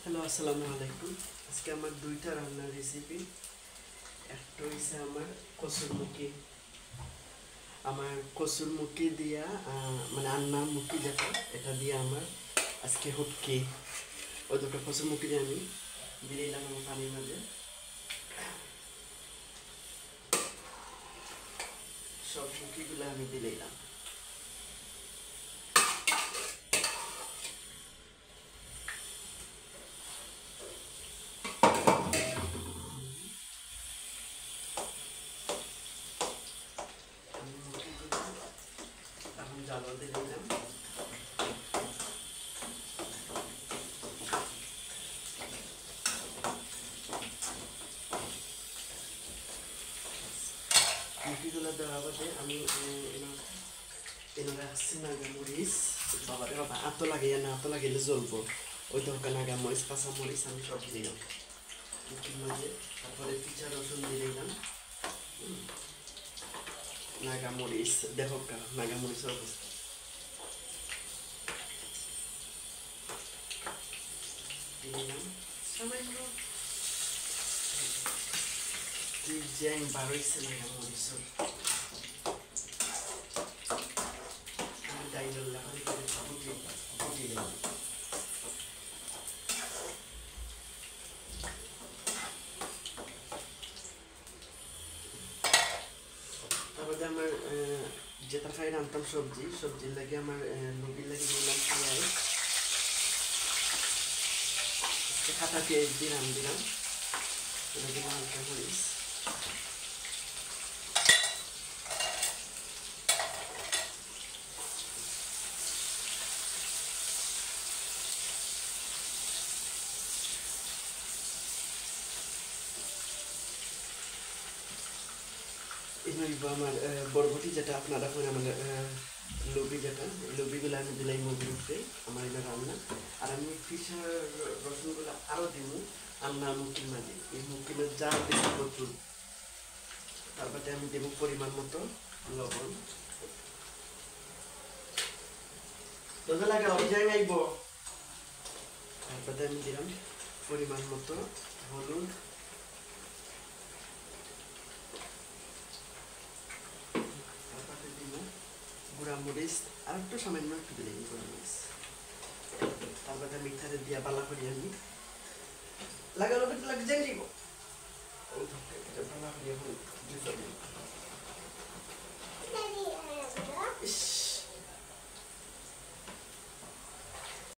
Hello, আসসালামু আলাইকুম। আজকে আমার দুইটা রান্নার রেসিপি। একটা হইছে আমার কসুর মুখি দিয়া মানে আন্নার মুখি যেটা, এটা দিয়ে আমার আজকে হুটকি। ওই দুটো কসুর মুখি দিয়ে আমি দিয়ে দিলাম আমার পানির মাঝে। সব মুখিগুলো আমি দিয়ে দিলাম। এখন জ্বালা দিয়ে দিলাম। মুখিগুলো দেওয়া বাদে আমি রাখছি নাগামরিচ। বাবা আতো লাগিয়ে না, আতো লাগিলে জ্বলবো। ওই দরকার নাগামরিচ, কাঁচামরিচ আমি সব দিলাম মুখির মাঝে। তারপরে পিঁচা রসুন দিয়ে দিলাম। নাগামরিচ দেখো, নাগামরিচের অবস্থা। দিলাম সামান্য জ্যাং বার হয়েছে নাগামরিচের। আমি ডাইলের লাগাই ফুটিয়ে দিলাম। তারপরে আমার যেটা খাই রান্তাম সবজির লাগে আমার লবির লাগে দিলাম পেঁয়াজ, কাটা পেঁয়াজ দিলাম এটা দিলাম হালকা মরিচ। আমার বরবটি যেটা আপনারা এখন আমার লবি যেটা, লবিগুলো আমি দিলাই মুগের উপরে আমার এটা রান্না। আর আমি ফিশার রসুনগুলো আরও দিব রান্না মুখির মাঝে। এই মুখির মাঝে যা বেশি প্রচুর। তারপরে আমি দেবো পরিমাণ মতো লবণ। তোদের লাগে অভিযান আইব। তারপরে আমি দিলাম পরিমাণ মতো হলুদ, গুঁড়ামরিচ আর একটু সামান্য একটু দিলাম গুঁড়ামরিচ। তারপরে মিঠারে দিয়া বালা করি আমি লাগালো লাগে যাই দিব। বালা করি এখন